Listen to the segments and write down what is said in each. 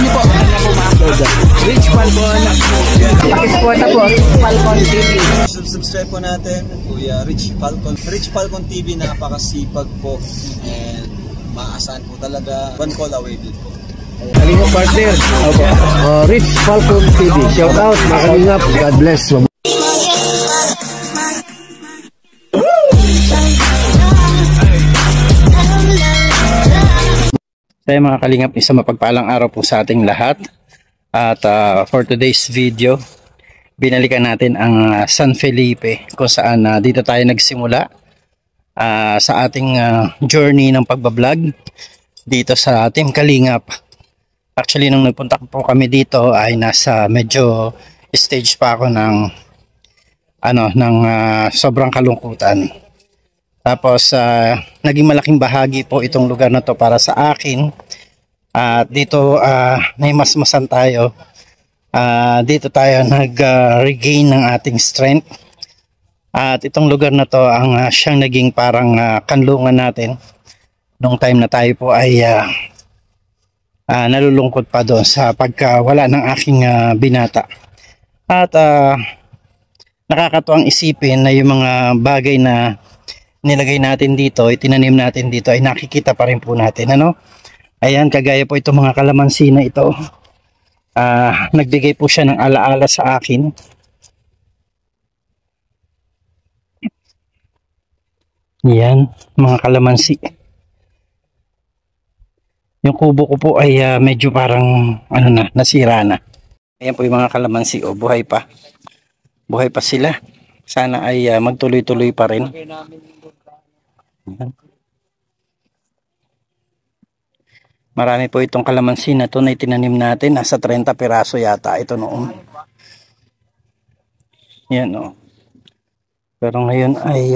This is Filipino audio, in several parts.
niyo po, wala na po ma-upload. Rich Falcon. Pakisupport na po, Rich Falcon TV. Subscribe po natin, Kuya Rich Falcon. Rich Falcon TV, napakasipag po. And maasahan po talaga. One call away din po. Kalingap partner. Okay. Rich Falcon TV. Shout out, mga kalingap. God bless. Kaya mga kalingap, isang mapagpalang araw po sa ating lahat. At for today's video, binalikan natin ang San Felipe, kung saan dito tayo nagsimula sa ating journey ng pagbablog dito sa Team Kalingap. Actually, nung nagpunta po kami dito ay nasa medyo stage pa ako ng sobrang kalungkutan. Tapos naging malaking bahagi po itong lugar na to para sa akin. At dito naimasmasan tayo. Dito tayo nag-regain ng ating strength. At itong lugar na to ang siyang naging parang kanlungan natin nung time na tayo po ay nalulungkot pa doon sa pagkawala ng aking binata. At nakakatuwang isipin na yung mga bagay na nilagay natin dito, itinanim natin dito ay nakikita pa rin po natin, ano? Ayan, kagaya po itong mga kalamansi na ito. Nagbigay po siya ng alaala sa akin. Yan, mga kalamansi. Yung kubo ko po ay medyo parang nasira na. Ayan po yung mga kalamansi, buhay pa. Buhay pa sila. Sana ay magtuloy-tuloy pa rin. Marami po itong kalamansi na ito na itinanim natin. Nasa 30 piraso yata ito noon. Yan o. Pero ngayon ay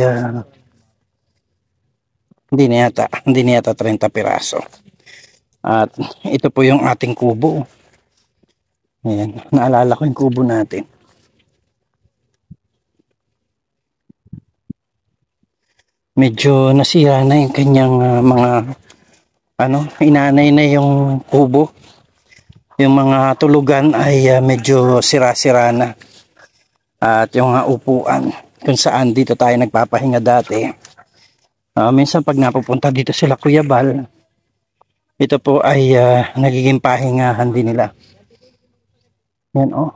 hindi na yata 30 piraso. At ito po yung ating kubo. Ayan. Naalala ko yung kubo natin. Medyo nasira na yung kanyang mga inanay na yung kubo. Yung mga tulugan ay medyo sira-sira na. At yung upuan kung saan dito tayo nagpapahinga dati. Minsan pag napupunta dito sila Kuya Bal, ito po ay nagiging pahingahan din nila. Yan o.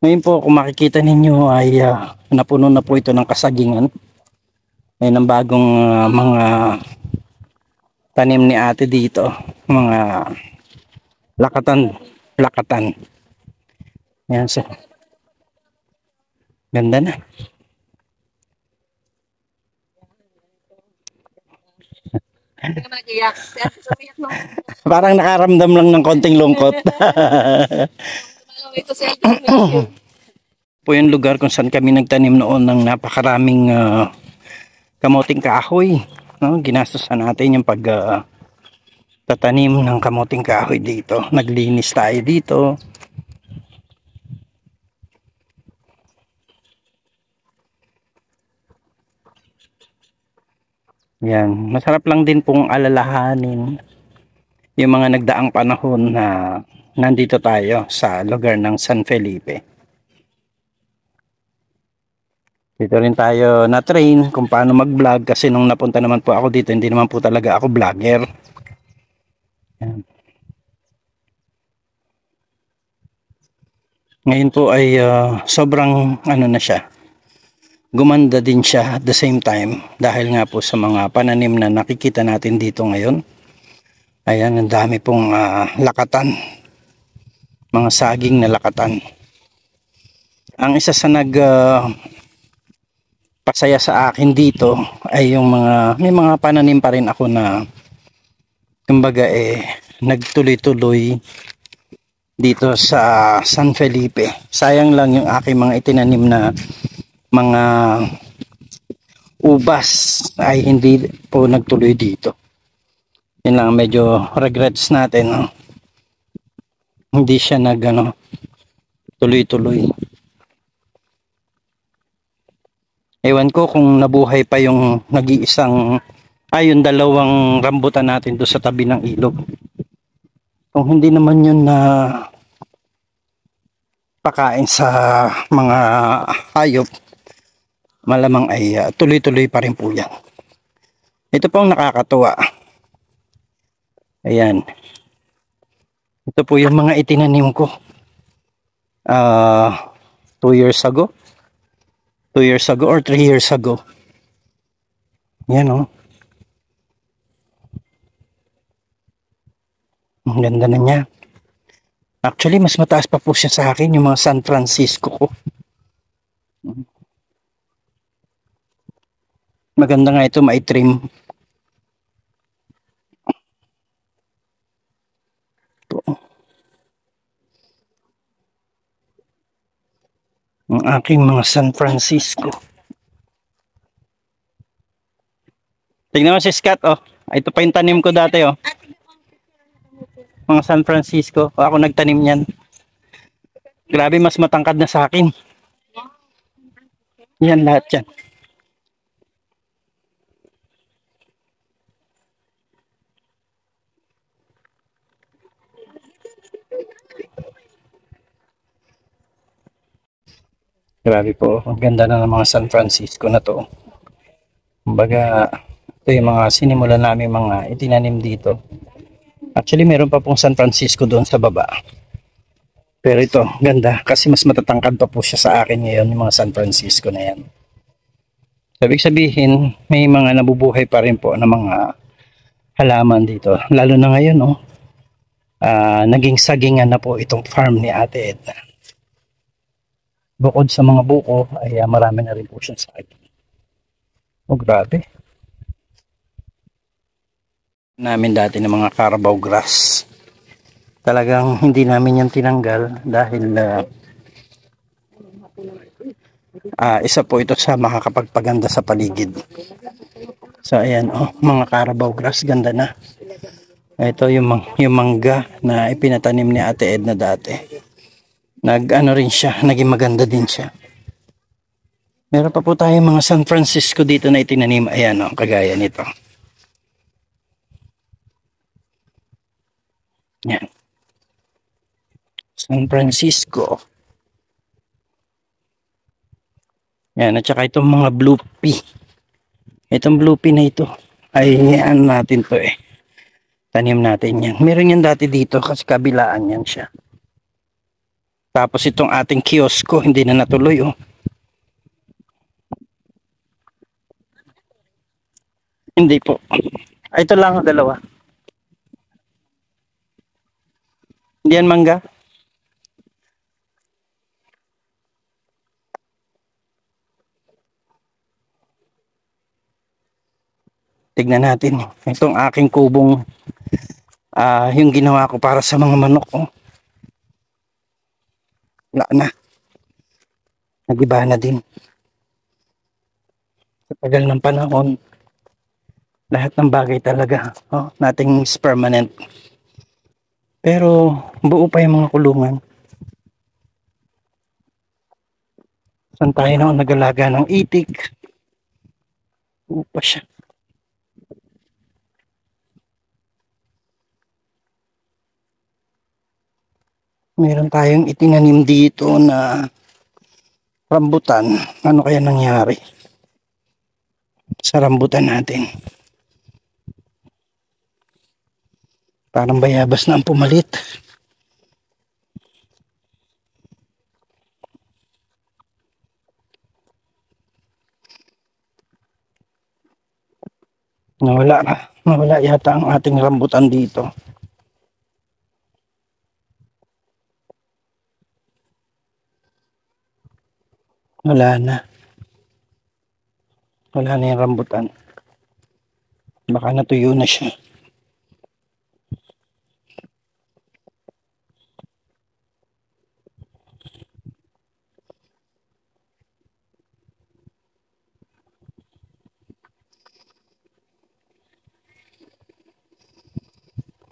Ngayon po kung makikita ninyo ay napuno na po ito ng kasagingan. Ay ng bagong mga tanim ni ate dito, mga lakatan. Yan, so ganda na. Parang nakaramdam lang ng konting lungkot. Po yung lugar kung saan kami nagtanim noon ng napakaraming kamoting kahoy. Ginastosan natin yung tatanim ng kamoting kahoy dito. Naglinis tayo dito. Yan, masarap lang din pong alalahanin yung mga nagdaang panahon na nandito tayo sa lugar ng San Felipe. Dito rin tayo na-train kung paano mag-vlog kasi nung napunta naman po ako dito, hindi naman po talaga ako vlogger. Yan. Ngayon po ay sobrang na siya. Gumanda din siya at the same time dahil nga po sa mga pananim na nakikita natin dito ngayon. Ayan, ang dami pong lakatan. Mga saging na lakatan. Ang isa sa pasaya sa akin dito ay yung may mga pananim pa rin ako na kumbaga nagtuloy-tuloy dito sa San Felipe. Sayang lang yung aking mga itinanim na mga ubas ay hindi po nagtuloy dito. Yun lang medyo regrets natin, no? Hindi siya tuloy-tuloy. Ewan ko kung nabuhay pa yung yung dalawang rambutan natin doon sa tabi ng ilog. Kung hindi naman yun na pakain sa mga hayop, malamang ay tuloy-tuloy pa rin po yan. Ito po ang nakakatuwa. Ayan. Ito po yung mga itinanim ko. 2 years ago. 2 years ago or 3 years ago. Yan o. Ang ganda na niya. Actually, mas mataas pa po siya sa akin, yung mga San Francisco ko. Maganda nga ito, may trim. Ito. Ang aking mga San Francisco. Tignan mo si Scott, oh. Ito pa yung tanim ko dati, oh. Mga San Francisco. Ako nagtanim niyan. Grabe, mas matangkad na sa akin. Yan lahat yan. Grabe po. Ang ganda na ng mga San Francisco na to. Kumbaga, ito yung mga sinimulan namin mga itinanim dito. Actually, meron pa pong San Francisco doon sa baba. Pero ito, ganda. Kasi mas matatangkad pa po siya sa akin ngayon, yung mga San Francisco na yan. Ibig sabihin, may mga nabubuhay pa rin po na mga halaman dito. Lalo na ngayon, oh. Naging sagingan na po itong farm ni Ate Edna. Bukod sa mga buko, ay marami na rin po siyang saging. Oh, grabe. Namin dati ng mga Carabao grass. Talagang hindi namin yan tinanggal dahil isa po ito sa makakapagpaganda sa paligid. So ayan, oh, mga Carabao grass, ganda na. Ito yung mangga na ipinatanim ni Ate Edna dati. Nag-ano rin siya, naging maganda din siya. Meron pa po tayong mga San Francisco dito na itinanim. Ayan, oh, kagaya nito. Yan. San Francisco. Yan, at saka itong mga blue pea. Itong blue pea na ito ay ano natin to eh. Tanim natin yan. Meron yan dati dito kasi kabilaan yan siya. Tapos itong ating kiosko hindi na natuloy, oh. Hindi po. Ito lang ang dalawa. Hindi yan mangga. Tignan natin. Itong aking kubong yung ginawa ko para sa mga manok, oh. Wala na. Nagiba na din. Sa tagal ng panahon, lahat ng bagay talaga, oh, nating is permanent. Pero buo pa yung mga kulungan. Saan tayo na nagalaga ng itik? Buo pa siya. Meron tayong itinanim dito na rambutan. Ano kaya nangyari sa rambutan natin? Parang bayabas na ang pumalit. Nawala yata ang ating rambutan dito. Wala na yung rambutan. Baka natuyo na siya.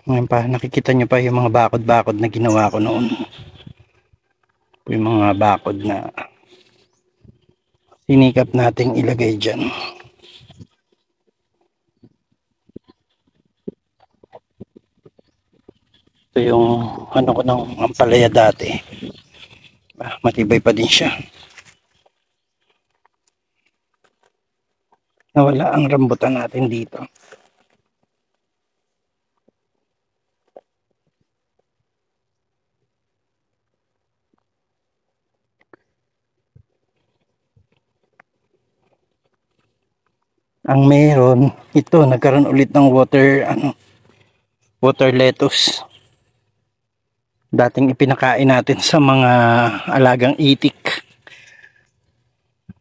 Ngayon pa, nakikita nyo pa yung mga bakod-bakod na ginawa ko noon. Yung mga bakod na sinikap nating ilagay dyan. Ito yung ano ko ng ampalaya dati. Matibay pa din siya. Nawala ang rambutan natin dito. Ang meron, ito nagkaroon ulit ng water lettuce. Dating ipinakain natin sa mga alagang itik.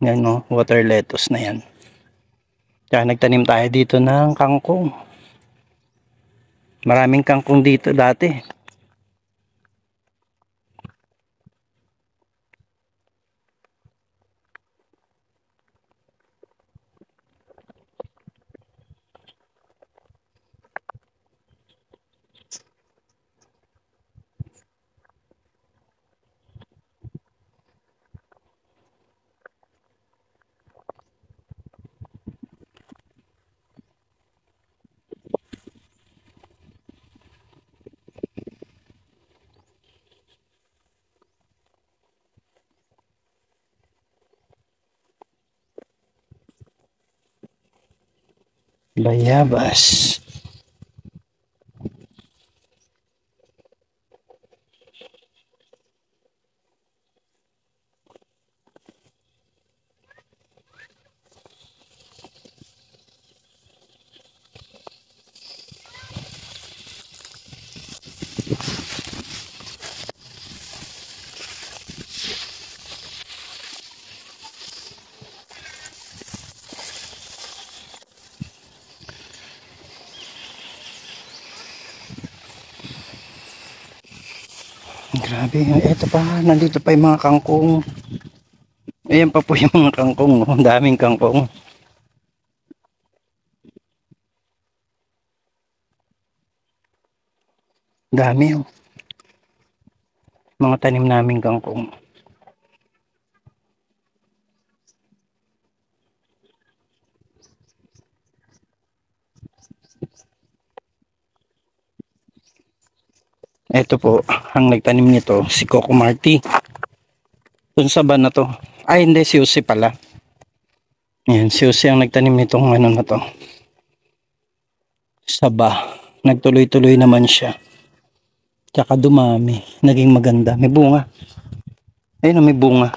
Yan no, water lettuce na yan. Kaya nagtanim tayo dito ng kangkong. Maraming kangkong dito dati. Bayabas. Grabe, eto pa, nandito pa yung mga kangkong. Ayan pa po yung mga kangkong, oh. Ang daming kangkong. Dami, oh. Mga tanim naming kangkong. Ito po, ang nagtanim nito, si Coco Marti. Dun sa ban na to. Ay, hindi, si Jose pala. Yan, si Jose ang nagtanim nitong ano na to. Saba. Nagtuloy-tuloy naman siya. Tsaka dumami. Naging maganda. May bunga. Ayun, may bunga.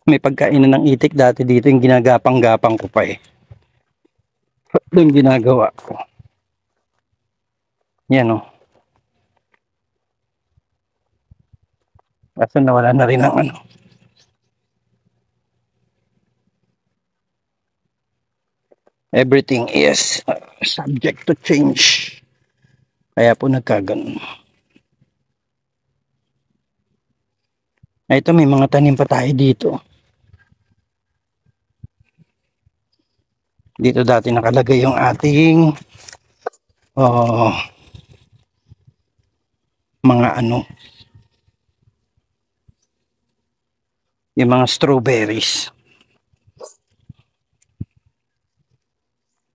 May pagkainan ng itik dati dito, yung ginagapang-gapang ko pa eh. Ito yung ginagawa ko. Yan o. Kaso nawala na rin ang ano. Everything is subject to change. Kaya po nagkaganon. Ito may mga tanim pa tayo dito. Dito dati nakalagay yung ating mga ano, yung mga strawberries.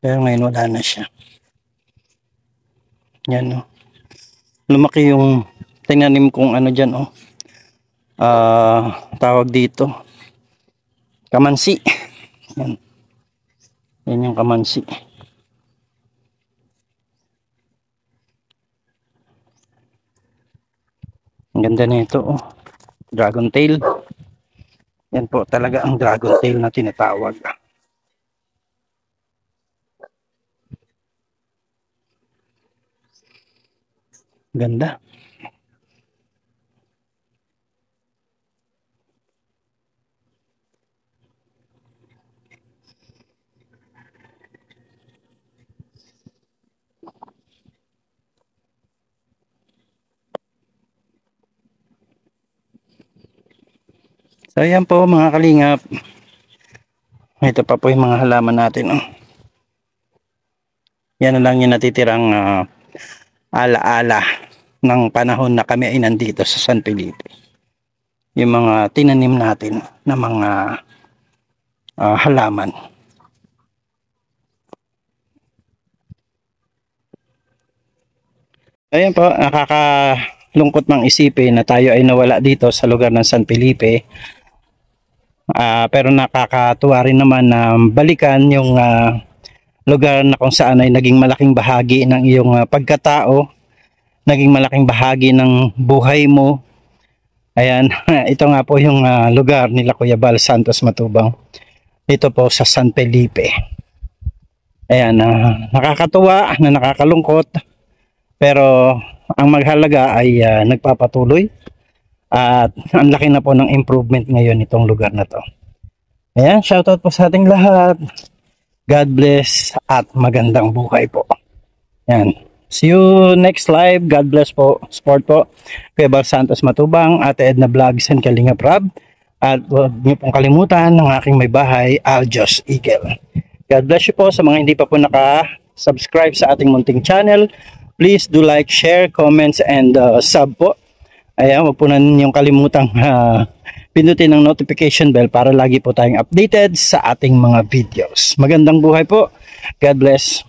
Pero ngayon wala na siya. Yan o. Lumaki yung tinanim kong ano dyan o. Tawag dito. Kamansi. Yan. Yan yung kamansi. Ang ganda na ito oh. Dragon tail. Yan po talaga ang dragon tail na tinatawag. Ganda. So ayan po mga kalingap. Ito pa po yung mga halaman natin. Oh. Yan na lang yung natitirang ala-ala ng panahon na kami ay nandito sa San Felipe. Yung mga tinanim natin na mga halaman. Ayan po, nakakalungkot mang isipin na tayo ay nawala dito sa lugar ng San Felipe. Pero nakakatuwa rin naman na balikan yung lugar na kung saan ay naging malaking bahagi ng iyong pagkatao, naging malaking bahagi ng buhay mo. Ayan, ito nga po yung lugar nila Kuya Bal Santos Matubang. Dito po sa San Felipe. Ayan, nakakatuwa na nakakalungkot. Pero ang maghalaga ay nagpapatuloy. At ang laki na po ng improvement ngayon itong lugar na to. Ayan, shoutout po sa ating lahat. God bless at magandang buhay po. Ayan. See you next live. God bless po. Support po. Kuya Bal Santos Matubang, Ate Edna Vlogs and Kalinga Prab. At huwag niyo pong kalimutan ng aking may bahay, Aljos Eagle. God bless you po sa mga hindi pa po naka-subscribe sa ating munting channel. Please do like, share, comments, and sub po. Ayan, huwag po na ninyong kalimutang pindutin ang notification bell para lagi po tayong updated sa ating mga videos. Magandang buhay po. God bless.